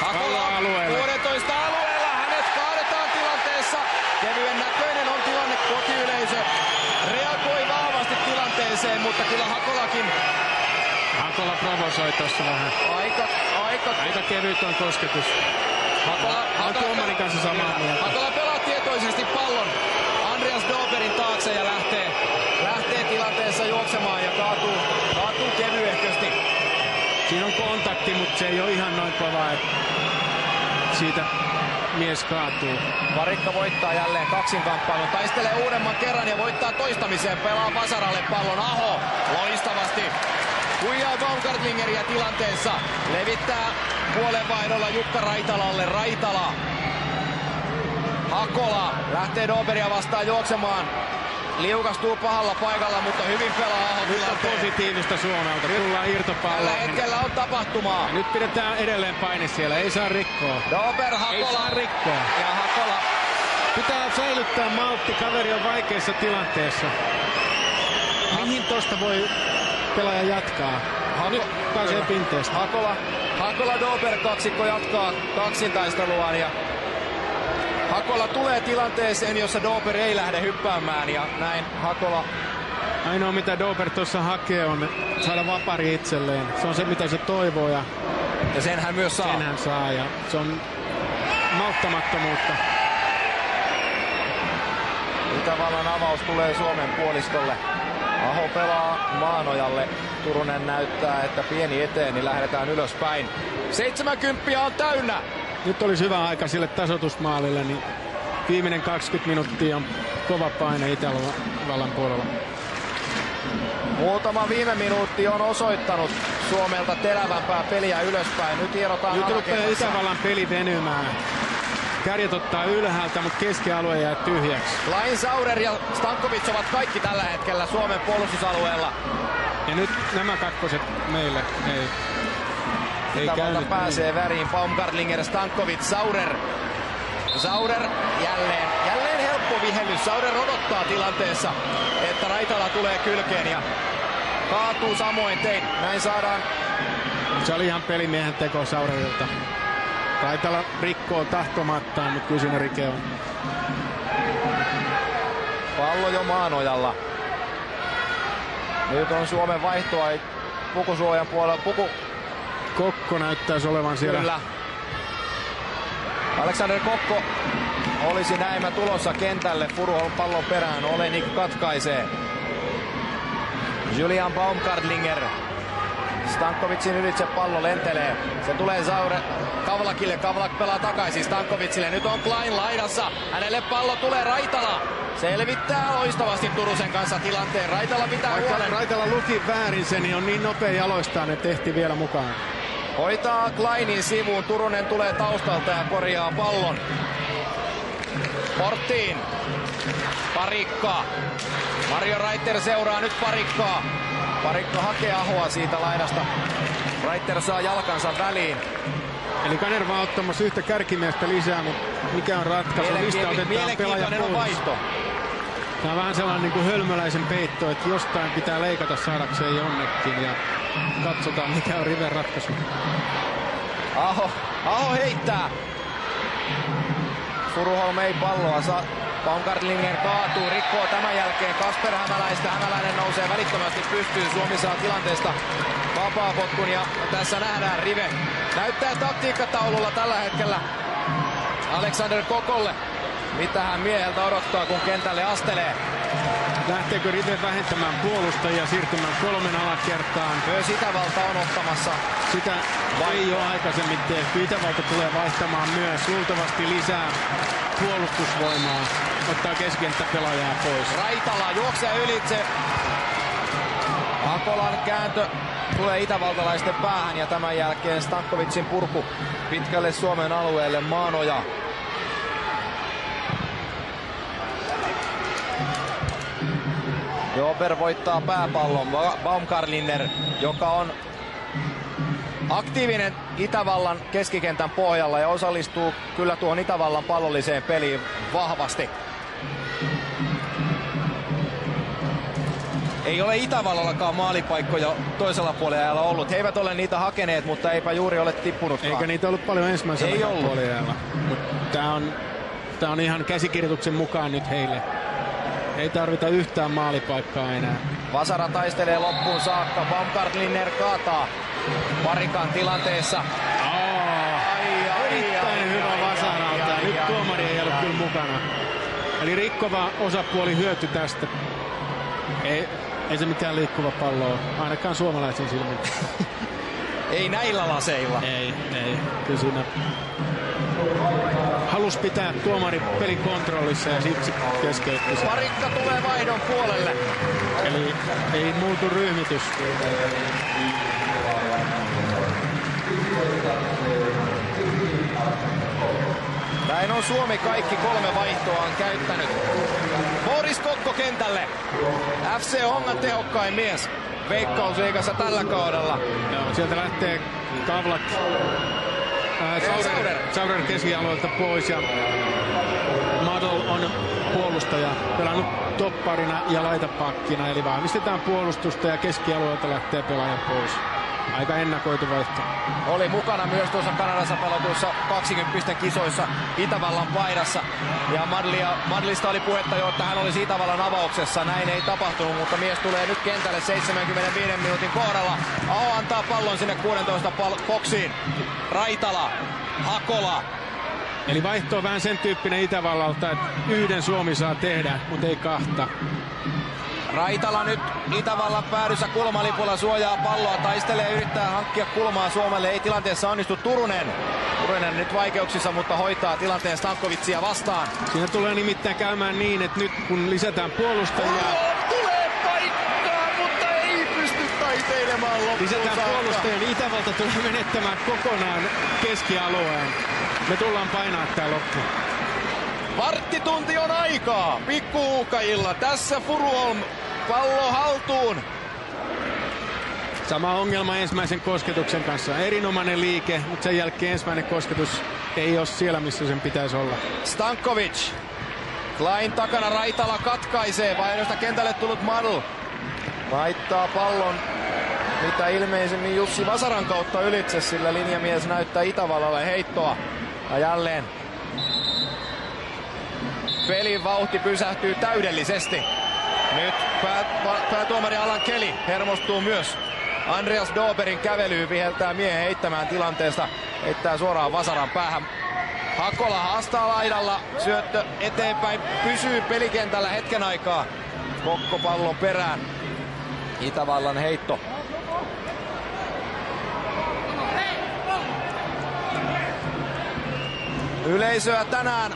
Hakola alueella. 16 alueella. Hänet kaadetaan tilanteessa. Kevyen näköinen on tilanne. Kotiyleisö reagoi vahvasti tilanteeseen, mutta kyllä Hakola provosoi tossa vähän. Aika kevyt on kosketus. Hakola tuomarin kanssa samaa mieltä. Hakola pelaa tietoisesti pallon Andreas Doberin taakse ja lähtee tilanteessa juoksemaan ja kaatuu kevyehkösti. Siinä on kontakti, mutta se ei ole ihan noin kova, että siitä mies kaatuu. Parikka voittaa jälleen kaksinkamppailun, taistelee uudemman kerran ja voittaa toistamiseen, pelaa Vasaralle pallon. Aho loistavasti huijaa Baumgartlingeriä tilanteessa, levittää puolenvaihdolla Jukka Raitalalle. Raitala, Hakola lähtee Doberia vastaan juoksemaan. Liukastuu pahalla paikalla, mutta hyvin pelaa Aho. Nyt on positiivista Suomelta. Tullaan irtopalloon. Tällä hetkellä on tapahtumaa. Ja nyt pidetään edelleen paine siellä. Ei saa rikkoa. Dober, Hakola. Ei saa rikkoa. Ja Hakola. Pitää säilyttää maltti. Kaveri on vaikeassa tilanteessa. Mihin tosta voi pelaaja jatkaa? Nyt pääsee pinteestä. Hakola Dober kaksikko jatkaa kaksintaisteluaan ja Hakola tulee tilanteeseen, jossa Dober ei lähde hyppäämään ja näin Hakola Ainoa mitä Dober tuossa hakee on saada vapari itselleen. Se on se mitä se toivoo ja sen hän myös saa. Sen hän saa ja se on malttamattomuutta. Itävallan avaus tulee Suomen puolistolle. Aho pelaa Maanojalle. Turunen näyttää, että pieni eteen, niin lähdetään ylöspäin. 70 on täynnä. Nyt olisi hyvä aika sille tasoitusmaalille, niin viimeinen 20 minuuttia on kova paine Itävallan puolella. Muutama viime minuutti on osoittanut Suomelta terävämpää peliä ylöspäin. Nyt hierotaan Nyt rupeaa Itävallan peli venymään. Kärjet ottaa ylhäältä, mutta keskialue jää tyhjäksi. Lain, Saurer ja Stankovic ovat kaikki tällä hetkellä Suomen puolustusalueella. Ja nyt nämä kakkoset meille ei Itävalta pääsee väriin. Baumgartlinger, Stankovic, Saurer. Saurer jälleen helppo vihellys. Saurer odottaa tilanteessa, että Raitala tulee kylkeen ja kaatuu samoin tein. Näin saadaan. Se oli ihan pelimiehen teko Saurerilta. Raitala rikkoo tahtomattaan, mutta kyllä siinä rike on. Pallo jo Maanojalla. Nyt on Suomen vaihtoa pukusuojan puolella. Kokko näyttäisi olevan siellä. Kyllä. Alexander Kokko olisi näemmä tulossa kentälle. Furuholm pallon perään. Olenik katkaisee. Julian Baumgartlinger. Stankovicin ylitse pallo lentelee. Se tulee Kavlakille. Kavlak pelaa takaisin Stankovicille. Nyt on Klein laidassa. Hänelle pallo tulee Raitala. Selvittää loistavasti Turusen kanssa tilanteen. Raitala pitää huolen. Raitala luki väärin sen, niin on niin nopea jaloistaan, että tehtiin vielä mukaan. Hoitaa Kleinin sivuun. Turunen tulee taustalta ja korjaa pallon. Porttiin. Parikka. Mario Reiter seuraa nyt Parikkaa. Parikka hakee Ahoa siitä laidasta. Reiter saa jalkansa väliin. Eli Kanerva ottamassa yhtä kärkimiestä lisää, mutta mikä on ratkaisu? Mistä otetaan pelaaja pois? Vaihto. Tämä on vähän sellainen niin kuin hölmöläisen peitto, että jostain pitää leikata saadakseen jonnekin ja katsotaan mikä on Riven ratkaisu. Aho heittää. Furuholm ei palloa saa. Baumgartlinger kaatuu, rikkoo tämän jälkeen Kasper Hämäläistä. Hämäläinen nousee välittömästi pystyyn. Suomi saa tilanteesta vapaapotkun ja tässä nähdään Rive. Näyttää taktiikkataululla tällä hetkellä Alexander Kokolle. Mitä hän mieheltä odottaa, kun kentälle astelee. Lähteekö Rive vähentämään puolustajia siirtymään 3 alakertaan? Myös Itävalta on ottamassa. Sitä ei ole aikaisemmin tehty. Itävalta tulee vaihtamaan myös luultavasti lisää puolustusvoimaa. Ottaa keskikenttäpelaajaa pois. Raitala juoksee ylitse. Akolan kääntö tulee itävaltalaisten päähän ja tämän jälkeen Stankovicin purku pitkälle Suomen alueelle. Maanoja. Dober voittaa pääpallon. Baumgartlinger, joka on aktiivinen Itävallan keskikentän pohjalla ja osallistuu kyllä tuohon Itävallan pallolliseen peliin vahvasti. Ei ole Itävallallakaan maalipaikkoja toisella puolella ollut. He eivät ole niitä hakeneet, mutta eipä juuri ole tippunutkaan. Eikä niitä ollut paljon ensimmäisellä puolella. Tämä on ihan käsikirjoituksen mukaan nyt heille. Ei tarvita yhtään maalipaikkaa enää. Vasara taistelee loppuun saakka. Baumgartlinger kaataa Parikan tilanteessa. Erittäin hyvä Vasaralta. Nyt tuomari ei ollut kyllä mukana. Eli rikkova osapuoli hyöty tästä. Ei se mikään liikkuva pallo ole, ainakaan suomalaisen silmin. Ei näillä laseilla. Ei. Kyllä siinä halus pitää tuomari pelin kontrollissa ja siksi keskeytti sen. Parikka tulee vaihdon puolelle. Eli ei muutu ryhmitys. Näin on Suomi kaikki 3 vaihtoaan käyttänyt. Boris Kokko kentälle. FC Hongan tehokkain mies Veikkausliigassa tällä kaudella. Joo, sieltä lähtee Kavlak. Saurer keskialueelta pois ja Madol on puolustaja, pelannut topparina ja laitapakkina, eli vahvistetaan puolustusta ja keskialueelta lähtee pelaaja pois. Aika ennakoitu vaihto. Oli mukana myös tuossa Kanadassa pelotuissa 20 kisoissa Itävallan paidassa. Ja Madlista oli puhetta jo, että hän olisi Itävallan avauksessa. Näin ei tapahtunut, mutta mies tulee nyt kentälle 75 minuutin kohdalla. Aho antaa pallon sinne 16 boksiin. Raitala, Hakola. Eli vaihto on vähän sen tyyppinen Itävallalta, että yhden Suomi saa tehdä, mutta ei kahta. Raitala nyt Itävallan päädyssä kulmalipulla, suojaa palloa, taistelee, yrittää hankkia kulmaa Suomelle. Ei tilanteessa onnistu Turunen. Turunen nyt vaikeuksissa, mutta hoitaa tilanteen Stankovitsia vastaan. Siinä tulee nimittäin käymään niin, että nyt kun lisätään puolustajia... Tulee paikkaa, mutta ei pysty taiteilemaan loppuun. Lisätään puolustajia, niin Itävalta tulee menettämään kokonaan keskialueen. Me tullaan painaa tää loppu. Varttitunti on aikaa pikkuhuuhkajilla. Tässä Furuholm, pallo haltuun. Sama ongelma ensimmäisen kosketuksen kanssa. Erinomainen liike, mutta sen jälkeen ensimmäinen kosketus ei ole siellä, missä sen pitäisi olla. Stankovic. Klein takana, Raitala katkaisee. Vaihdosta kentälle tullut Madl. Laittaa pallon mitä ilmeisemmin Jussi Vasaran kautta ylitse, sillä linjamies näyttää Itävallalle heittoa. Ja jälleen pelin vauhti pysähtyy täydellisesti. Nyt päätuomari Alan Kelly hermostuu myös. Andreas Doberin kävelyyn viheltää miehen heittämään tilanteesta. Heittää suoraan Vasaran päähän. Hakola haastaa laidalla. Syöttö eteenpäin. Pysyy pelikentällä hetken aikaa. Kokko pallon perään. Itävallan heitto. Yleisöä tänään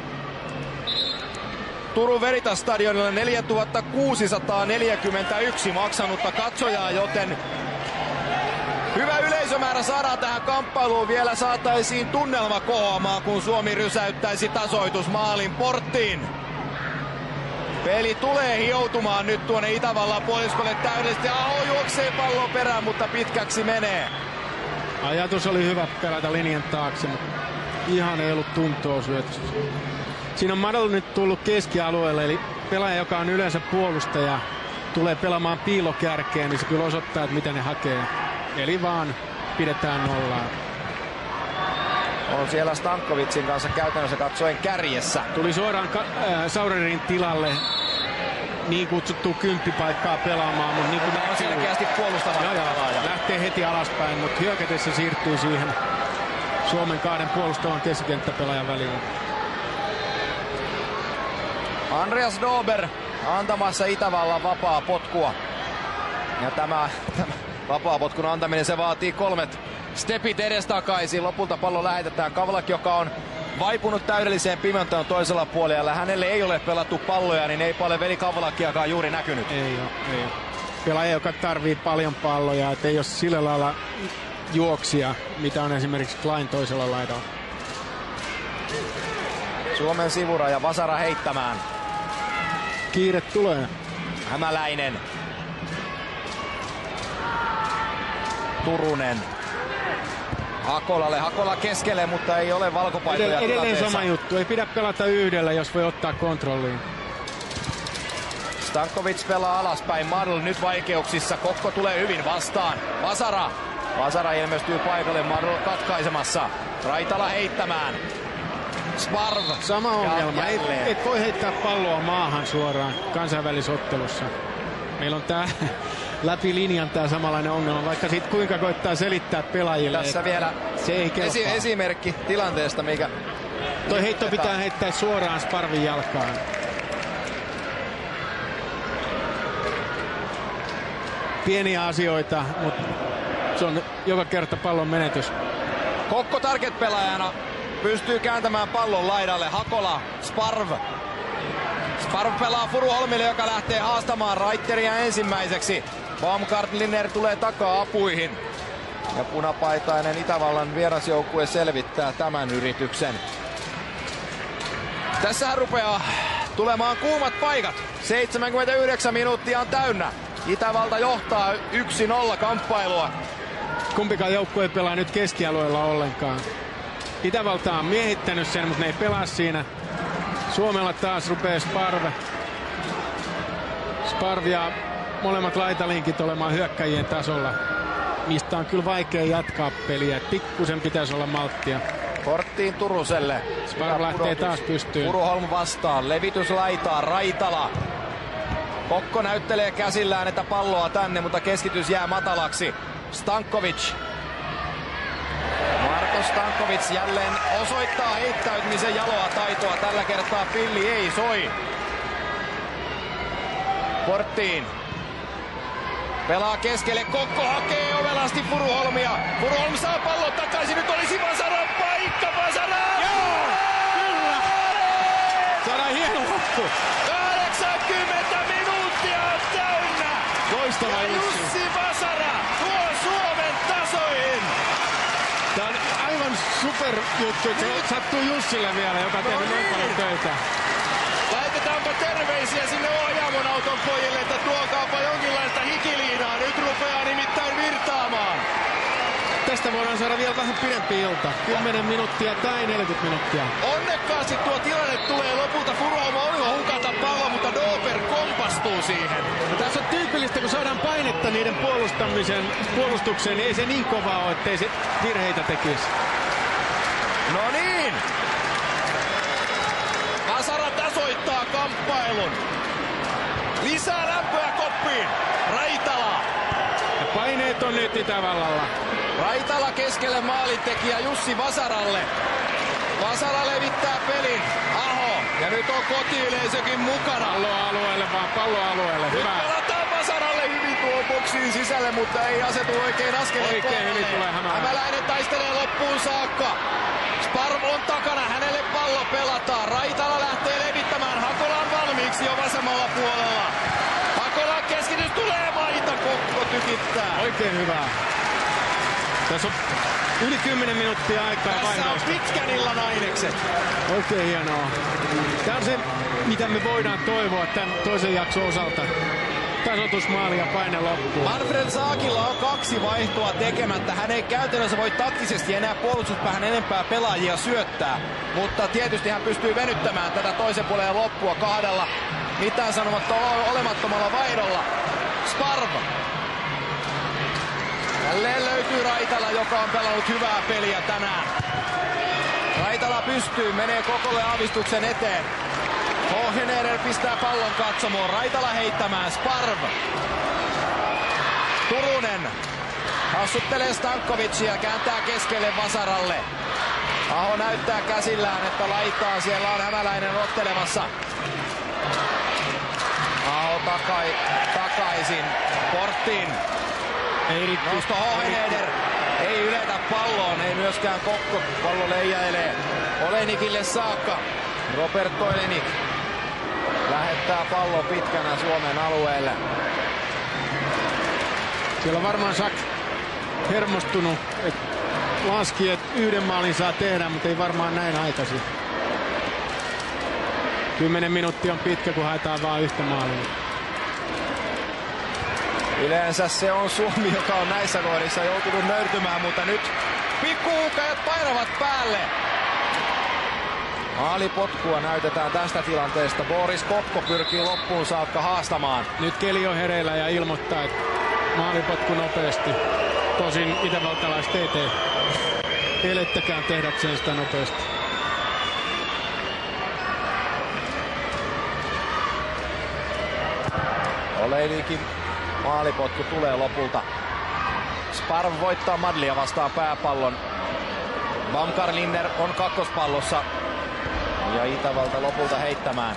Turun Veritas-stadionilla 4641 maksanutta katsojaa, joten hyvä yleisömäärä saadaan tähän kamppailuun. Vielä saataisiin tunnelma kohoamaan, kun Suomi rysäyttäisi tasoitusmaalin porttiin. Peli tulee hioutumaan nyt tuonne Itävallan puoliskolle täydellisesti. Aho juoksee pallon perään, mutta pitkäksi menee. Ajatus oli hyvä pelata linjan taakse, mutta ihan ei ollut tuntoa syötössä. Siinä on Madl nyt tullut keskialueelle, eli pelaaja, joka on yleensä puolustaja, tulee pelaamaan piilokärkeen, niin se kyllä osoittaa, että mitä ne hakee. Eli vaan pidetään nollaa. On siellä Stankovitsin kanssa käytännössä katsoen kärjessä. Tuli suoraan Saurerin tilalle niin kutsuttua kymppipaikkaa pelaamaan, mutta niin kuin on selkeästi puolustamaan. Lähtee heti alaspäin, mutta hyökätessä siirtyy siihen Suomen kahden puolustavan keskikenttäpelaajan väliin. Andreas Dober antamassa Itävallan vapaa potkua. Ja tämä vapaa potkun antaminen, se vaatii 3 stepit edestakaisin. Lopulta pallo lähetetään Kavlak, joka on vaipunut täydelliseen pimentoon toisella puolella. Hänelle ei ole pelattu palloja, niin ei paljon veli Kavlakiakaan juuri näkynyt. Ei ole. Pelaaja, joka tarvii paljon palloja, että ei ole sillä lailla juoksia, mitä on esimerkiksi Klein toisella laidalla. Suomen sivuraja, Vasara heittämään. Kiire tulee. Hämäläinen. Turunen. Hakolalle. Hakola keskelle, mutta ei ole valkopaitoja edelleen sama juttu. Ei pidä pelata yhdellä, jos voi ottaa kontrolliin. Stankovic pelaa alaspäin. Madl nyt vaikeuksissa. Kokko tulee hyvin vastaan. Vasara ilmestyy paikalle. Madl katkaisemassa. Raitala heittämään. Sparv. Sama ongelma. Et voi heittää palloa maahan suoraan kansainvälisottelussa. Meillä on tää läpi linjan tää samanlainen ongelma, vaikka siitä kuinka koittaa selittää pelaajille. Tässä vielä se ei esimerkki tilanteesta, mikä... Toi heitto pitää heittää suoraan Sparvin jalkaan. Pieniä asioita, mutta se on joka kerta pallon menetys. Kokko target-pelaajana pystyy kääntämään pallon laidalle. Hakola, Sparv. Sparv pelaa Furuholmille, joka lähtee haastamaan Reiteria ensimmäiseksi. Baumgartner tulee takaa apuihin. Ja punapaitainen Itävallan vierasjoukkue selvittää tämän yrityksen. Tässähän rupeaa tulemaan kuumat paikat. 79 minuuttia on täynnä. Itävalta johtaa 1-0 kamppailua. Kumpikaan joukkue ei pelaa nyt keskialueella ollenkaan. Itävalta on miehittänyt sen, mutta ne ei pelaa siinä. Suomella taas rupeaa Sparv ja molemmat laitalinkit olemaan hyökkäjien tasolla. mistä on kyllä vaikea jatkaa peliä. Pikkusen pitäisi olla malttia. Porttiin Turuselle. Sparv lähtee taas pystyyn. Furuholm vastaan. Levitys laitaa. Raitala. Kokko näyttelee käsillään, että palloa tänne, mutta keskitys jää matalaksi. Stankovic. Marko Stankovic jälleen osoittaa heittäytymisen jaloa taitoa. Tällä kertaa pilli ei soi. Porttiin. Pelaa keskelle, Kokko hakee ovelasti Furuholmia. Furuholm saa pallon takaisin, nyt olisi Vasaran paikka, Vasara! Joo, kyllä! Saadaan hieno loppu. 80 minuuttia on täynnä! Loistava Jussi Vasara tuo Suomen tasoihin! Tää on aivan super juttu, että se sattuu Jussille vielä, joka on tehnyt noin paljon töitä. Laitetaanpa terveisiä sinne ohjaamon auton pojille, että tuokaapa jonkinlaista hikiliinaa. Nyt rupeaa nimittäin virtaamaan. Tästä voidaan saada vielä vähän pidempi ilta. 10 minuuttia tai 40 minuuttia. Onnekkaasti tuo tilanne tulee lopulta. Furuholm on jo hukata pallo, mutta Dober kompastuu siihen. No, tässä on tyypillistä, kun saadaan painetta niiden puolustukseen, niin ei se niin kova ole, ettei se virheitä tekisi. No niin! Vasara tasoittaa kamppailun. Lisää lämpöä koppiin. Raitala. Ja paineet on nyt Itävallalla. Raitala keskelle maalintekijä Jussi Vasaralle. Vasara levittää pelin. Aho. Ja nyt on kotiyleisökin mukana. Palloalueelle. Nyt Hyvä. pelataan Vasaralle hyvin tuo boksiin sisälle, mutta ei asetu oikein askeleen. Oikein hyvin tulee Hämäläinen. Hämäläinen taistelee loppuun saakka. Sparv on takana, hänelle pallo pelataan. Raitala lähtee levittämään. Hakola on valmiiksi jo vasemmalla puolella. Hakolan keskitys tulee maita, Kokko tykittää. Oikein hyvä. Tässä on yli 10 minuuttia aikaa Tässä on vaihdoista. pitkän illan ainekset. Oikein hienoa. Tämä on se, mitä me voidaan toivoa tämän toisen jakson osalta. Tasoitusmaali ja paine loppuun. Manfred Saakilla on 2 vaihtoa tekemättä. Hän ei käytännössä voi taktisesti enää puolustuspäähän enempää pelaajia syöttää. Mutta tietysti hän pystyy venyttämään tätä toisen puolen loppua 2 mitään sanomatta olemattomalla vaihdolla. Sparv. Jälleen löytyy Raitala, joka on pelannut hyvää peliä tänään. Raitala pystyy, menee Kokolle aavistuksen eteen. Hoheneder pistää pallon katsomoon. Raitala heittämään. Sparv. Turunen. Hassuttelee Stankovicia. Kääntää keskelle Vasaralle. Aho näyttää käsillään, että laitaa. Siellä on Hämäläinen ottelemassa. Aho takaisin. Porttiin. Nosto Hoheneder. Ei yletä palloon. Ei myöskään Kokko. Pallo leijailee Olenikille saakka. Robert Olenik lähettää pallon pitkänä Suomen alueelle. Siellä on varmaan Sak hermostunut, että laski, että yhden maalin saa tehdä, mutta ei varmaan näin aikaisin. 10 minuuttia on pitkä, kun haetaan vaan yhtä maalia. Yleensä se on Suomi, joka on näissä kohdissa joutunut nöyrtymään, mutta nyt pikkuhuuhkajat painavat päälle. Maalipotkua näytetään tästä tilanteesta. Boris Kokko pyrkii loppuun saakka haastamaan. Nyt Keli on hereillä ja ilmoittaa, että maalipotku nopeasti. Tosin itävaltalaiset ei tee elettäkään tehdäkseen sitä nopeasti. Olejnikin maalipotku tulee lopulta. Sparv voittaa Madlia vastaan pääpallon. Baumgartlinger on kakkospallossa. Ja Itävalta lopulta heittämään.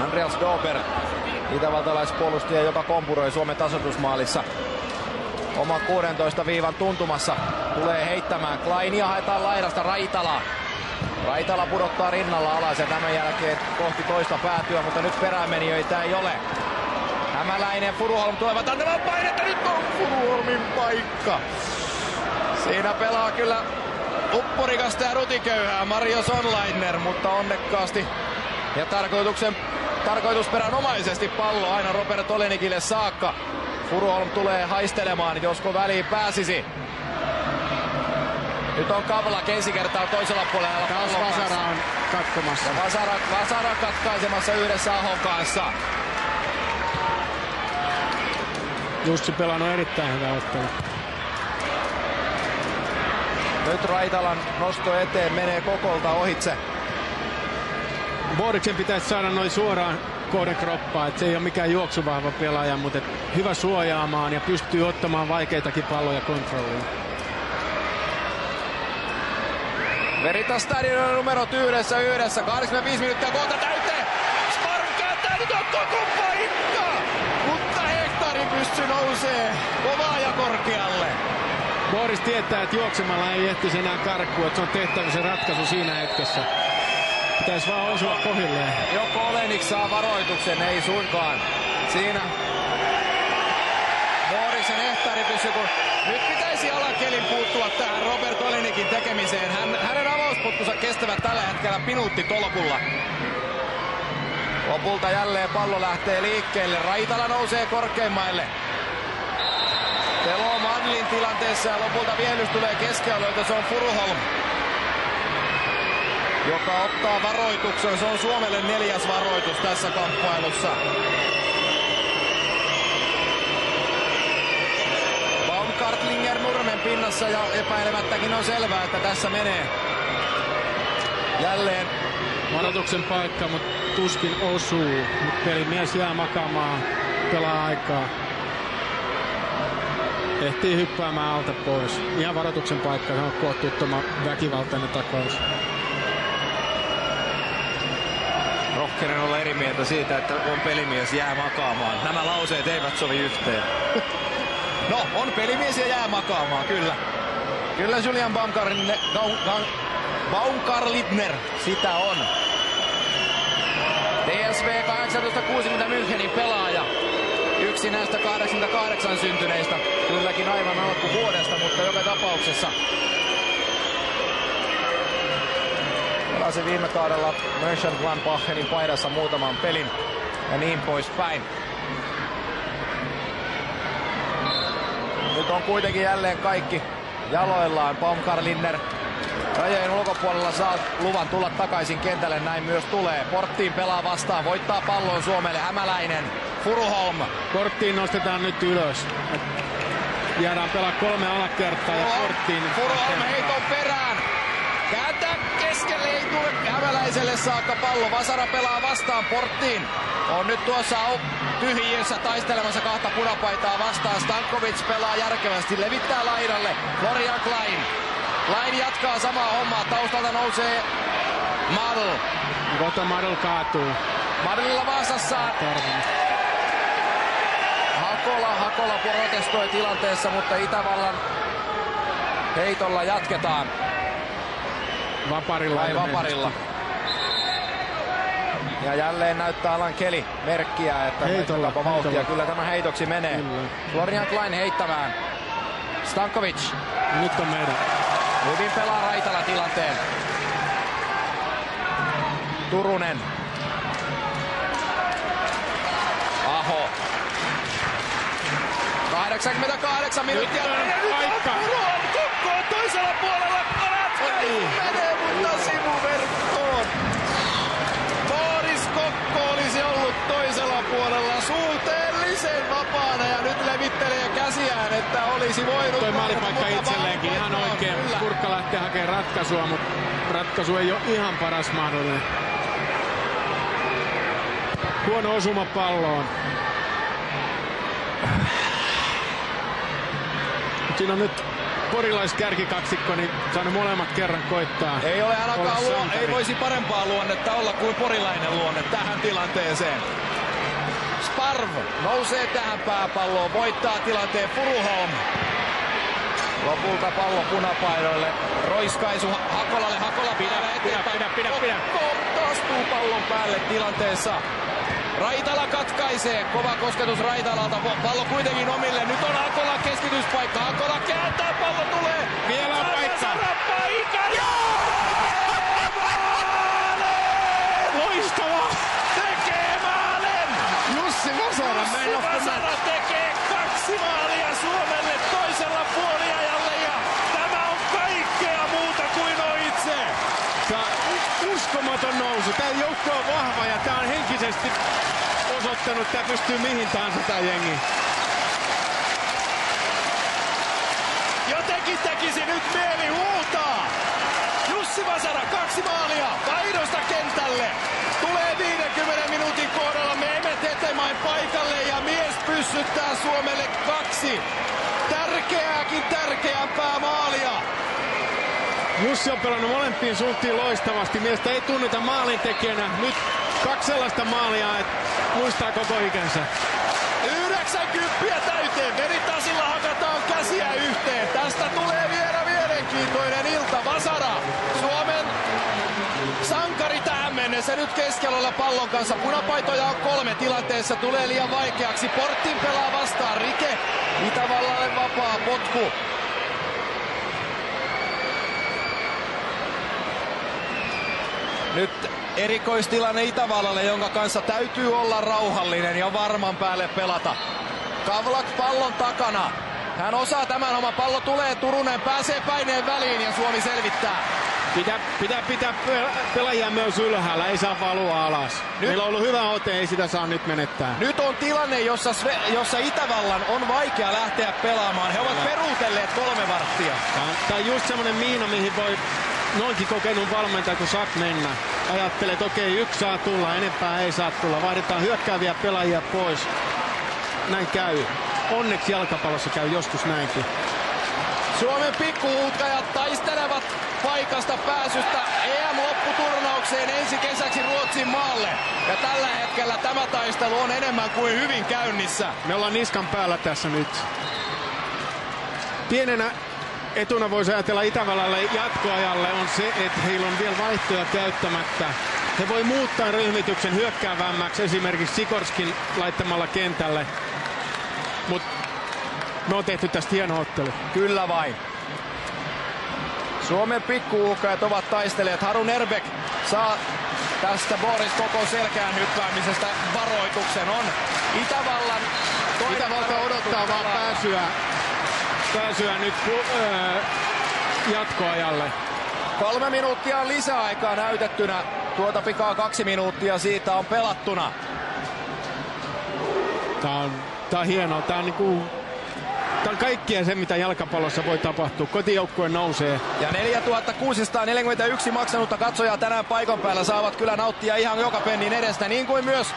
Andreas Dober, itävaltalaispuolustaja, joka kompuroi Suomen tasoitusmaalissa. Oma 16 viivan tuntumassa tulee heittämään. Kleinia haetaan laidasta Raitala. Raitala pudottaa rinnalla alas ja tämän jälkeen kohti toista päätyä, mutta nyt perämenijöitä ei ole. Hämäläinen, Furuholm tulevat antamaan painetta. Nyt on Furuholmin paikka. Siinä pelaa kyllä upporikasta ja rutiköyhää Mario Sonleitner, mutta onnekkaasti ja tarkoitusperänomaisesti pallo aina Robert Olenikille saakka. Furuholm tulee haistelemaan, josko väliin pääsisi. Nyt on Kavlak ensi kertaa toisella puolella. Taas Vasara on katkomassa. Vasara katkaisemassa yhdessä Ahon kanssa. Jussi pelannut erittäin hyvä ottelu. Nyt Raitalan nosto eteen menee Kokolta ohitse. Boriksen pitäisi saada noin suoraan kohden kroppaa, että se ei ole mikään juoksuvahva pelaaja, mutta hyvä suojaamaan ja pystyy ottamaan vaikeitakin palloja kontrolliin. Veritas Stadion numerot 1-1, 85 minuuttia kohta täyteen. Sparv kääntää nyt Ottokumppaa hinkkaa, mutta hehtaaripyssy nousee kovaa ja korkealle. Boris tietää, että juoksemalla ei ehtisi enää karkuun, että se on tehtävä se ratkaisu siinä hetkessä. Pitäisi vaan osua kohilleen. Joko Olenik saa varoituksen, ei suinkaan. Siinä Boriksen hehtaaripyssy, kun nyt pitäisi Alakelin puuttua tähän Robert Olenikin tekemiseen. Hänen avauspotkunsa kestävät tällä hetkellä minuutti tolkulla. Lopulta jälleen pallo lähtee liikkeelle. Raitala nousee korkeimmaille. Telo Madlin tilanteessa ja lopulta viellys tulee keskialueelta. Se on Furuholm, joka ottaa varoituksen. Se on Suomelle 4. varoitus tässä kamppailussa. Baumgartlinger Nurmen pinnassa ja epäilemättäkin on selvää, että tässä menee jälleen varoituksen paikka, mutta tuskin osuu. Nyt pelimies jää makaamaan, pelaa aikaa. Ehtii hyppäämään alta pois. Ihan varoituksen paikka, se on kohtuuttoman väkivaltainen takaus. Rohkenen olla eri mieltä siitä, että on pelimies jää makaamaan. Nämä lauseet eivät sovi yhteen. No, on pelimies ja jää makaamaan, kyllä. Kyllä Julian Baumgartlinger, sitä on. DSV 1860 Münchenin pelaaja. Yksi näistä 88 syntyneistä. Kylläkin aivan alkuvuodesta, mutta joka tapauksessa. Pelasi viime kaudella Mönchengladbachin paidassa muutaman pelin ja niin poispäin. Nyt on kuitenkin jälleen kaikki jaloillaan. Baumgartlinger rajojen ulkopuolella saa luvan tulla takaisin kentälle, näin myös tulee. Porttiin pelaa vastaan, voittaa pallon Suomelle Hämäläinen. Furuholm. Porttiin nostetaan nyt ylös. Jäädään pelaa 3 alakertaa ja Porttiin. Furuholm heiton perään. Kääntää keskelle, ei tule Hämäläiselle saakka pallo. Vasara pelaa vastaan Porttiin. On nyt tuossa tyhjiössä taistelemassa kahta punapaitaa vastaan. Stankovic pelaa järkevästi, levittää laidalle. Florian Klein. Klein jatkaa samaa hommaa. Taustalta nousee Madl. Kohta Madl kaatuu. Madlilla vastassa. Hakola protestoi tilanteessa, mutta Itävallan heitolla jatketaan. Vaparilla. Vaparilla. Ja jälleen näyttää Alan Kelly merkkiä, että heittokapa vauhtia. Kyllä tämä heitoksi menee. Kyllä. Florian Klein heittämään. Stankovic. Nyt on meidän. Hyvin pelaa Raitala tilanteen. Turunen. Aho. 88 minuuttia. Paikka. Kokko on toisella puolella. Menee, mutta sivuverkkoon. Boris Kokko olisi ollut toisella puolella suhteellisen vapaana ja nyt levittelee käsiään, että olisi voinut. Toi maalipaikka itselleenkin ihan oikein. Kurkka lähtee hakemaan ratkaisua, mutta ratkaisu ei ole ihan paras mahdollinen. Huono osuma palloon. Siinä on nyt porilaiskärkikaksikko, niin saanut molemmat kerran koittaa. Ei ole ainakaan ei voisi parempaa luonnetta olla kuin porilainen luonne tähän tilanteeseen. Sparv nousee tähän pääpalloon, voittaa tilanteen Furuholm. Lopulta pallo punapaidoille. Roiskaisu Hakolalle. Hakola pidä eteenpäin. Pidä. Astuu pallon päälle tilanteessa. Raitala katkaisee. Kova kosketus Raitalalta. Pallo kuitenkin omille. Nyt on Hakola keskityspaikka. Hakola kääntää. Pallo tulee. Vielä on paikka. Loistavaa. Tekee maalin. Jussi Vasara tekee 2 maalia Suomelle toisella puoliajalla. Ja tämä on kaikkea muuta kuin oitse. Uskomaton nousu. Tämä joukko on vahva ja tämä on henkisesti osoittanut, että tämä pystyy mihin tahansa tämä jengi. Minunkin tekisi nyt mieli huutaa. Jussi Vasara, 2 maalia, vaihdosta kentälle. Tulee 50 minuutin kohdalla Mehmet Hetemäen paikalle ja mies pyssyttää Suomelle 2. Tärkeääkin tärkeämpää maalia. Jussi on pelannut molempiin suuntiin loistavasti. Miestä ei tunneta maalintekijänä. Nyt 2 sellaista maalia, että muistaa koko ikänsä. 90 täyteen. Veritasilla hakataan käsiä yhteen. Tästä tulee vielä mielenkiintoinen ilta. Vasara, Suomen sankari tähän mennessä. Nyt keskellä pallon kanssa. Punapaitoja on 3 tilanteessa. Tulee liian vaikeaksi. Portin pelaa vastaan. Rike. Itävallalle vapaa potku. Nyt erikoistilanne Itävallalle, jonka kanssa täytyy olla rauhallinen ja varman päälle pelata. Kavlak pallon takana. Hän osaa tämän homman. Pallo tulee, Turunen pääsee paineen väliin ja Suomi selvittää. Pitää pelaajia myös ylhäällä, ei saa valua alas. Nyt, meillä on ollut hyvä ote, ei sitä saa nyt menettää. Nyt on tilanne, jossa Itävallan on vaikea lähteä pelaamaan. He ovat peruutelleet 3 varttia. Tämä on just semmoinen miina, mihin voi noinkin kokenut valmentaja, kun saat mennä. Ajattelee, että okei, 1 saa tulla, enempää ei saa tulla. Vaihdetaan hyökkääviä pelaajia pois. Näin käy. Onneksi jalkapallossa käy joskus näinkin. Suomen pikkuhuutkajat taistelevat paikasta pääsystä EM-lopputurnaukseen ensi kesäksi Ruotsin maalle. Ja tällä hetkellä tämä taistelu on enemmän kuin hyvin käynnissä. Me ollaan niskan päällä tässä nyt. Pienenä etuna voisi ajatella Itävallalle jatkoajalle on se, että heillä on vielä vaihtoja käyttämättä. He voi muuttaa ryhmityksen hyökkäävämmäksi esimerkiksi Sikorskin laittamalla kentälle. Mutta me on tehty tästä hieno ottelu. Kyllä vain. Suomen pikkuuhkajat ovat taistelleet. Harun Erbek saa tästä Boris koko selkään hyppäämisestä varoituksen. On Itävalta odottaa vaan pääsyä nyt jatkoajalle. 3 minuuttia on lisäaikaa näytettynä. Tuota pikaa 2 minuuttia siitä on pelattuna. Tää on hienoa. Tää on kaikkia se, mitä jalkapallossa voi tapahtua. Kotijoukkue nousee. Ja 4641 maksanutta katsojaa tänään paikan päällä saavat kyllä nauttia ihan joka pennin edestä. Niin kuin myös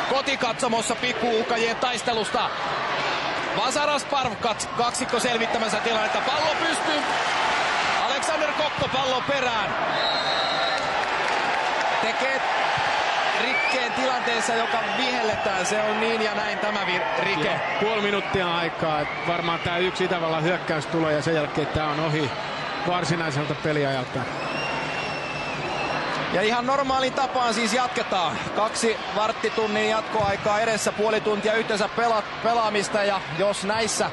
kotikatsomossa pikkuuhkajien taistelusta. Vasara Sparv kaksikko selvittämänsä tilannetta. Pallo pystyy. Alexander Kokko pallon perään. Tekee rikkeen tilanteessa, joka vihelletään. Se on niin ja näin tämä rike. Puoli minuuttia aikaa. Varmaan tämä 1 Itävallan hyökkäys tulee ja sen jälkeen tämä on ohi varsinaiselta peliajalta. Ja ihan normaalin tapaan siis jatketaan. 2 varttitunnin jatkoaikaa edessä, puoli tuntia yhteensä pelaamista ja jos näissä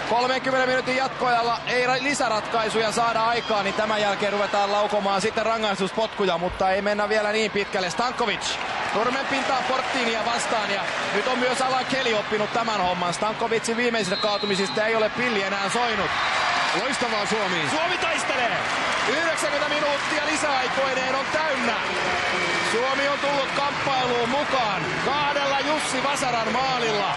30 minuutin jatkoajalla ei lisäratkaisuja saada aikaan, niin tämän jälkeen ruvetaan laukomaan sitten rangaistuspotkuja, mutta ei mennä vielä niin pitkälle. Stankovic Nurmen pintaan Porttiinia vastaan ja nyt on myös Alan Kelly oppinut tämän homman. Stankovicin viimeisistä kaatumisista ei ole pilli enää soinut. Loistavaa Suomi. Suomi taistelee. 90 minuuttia lisäaikoineen on täynnä. Suomi on tullut kamppailuun mukaan 2 Jussi Vasaran maalilla.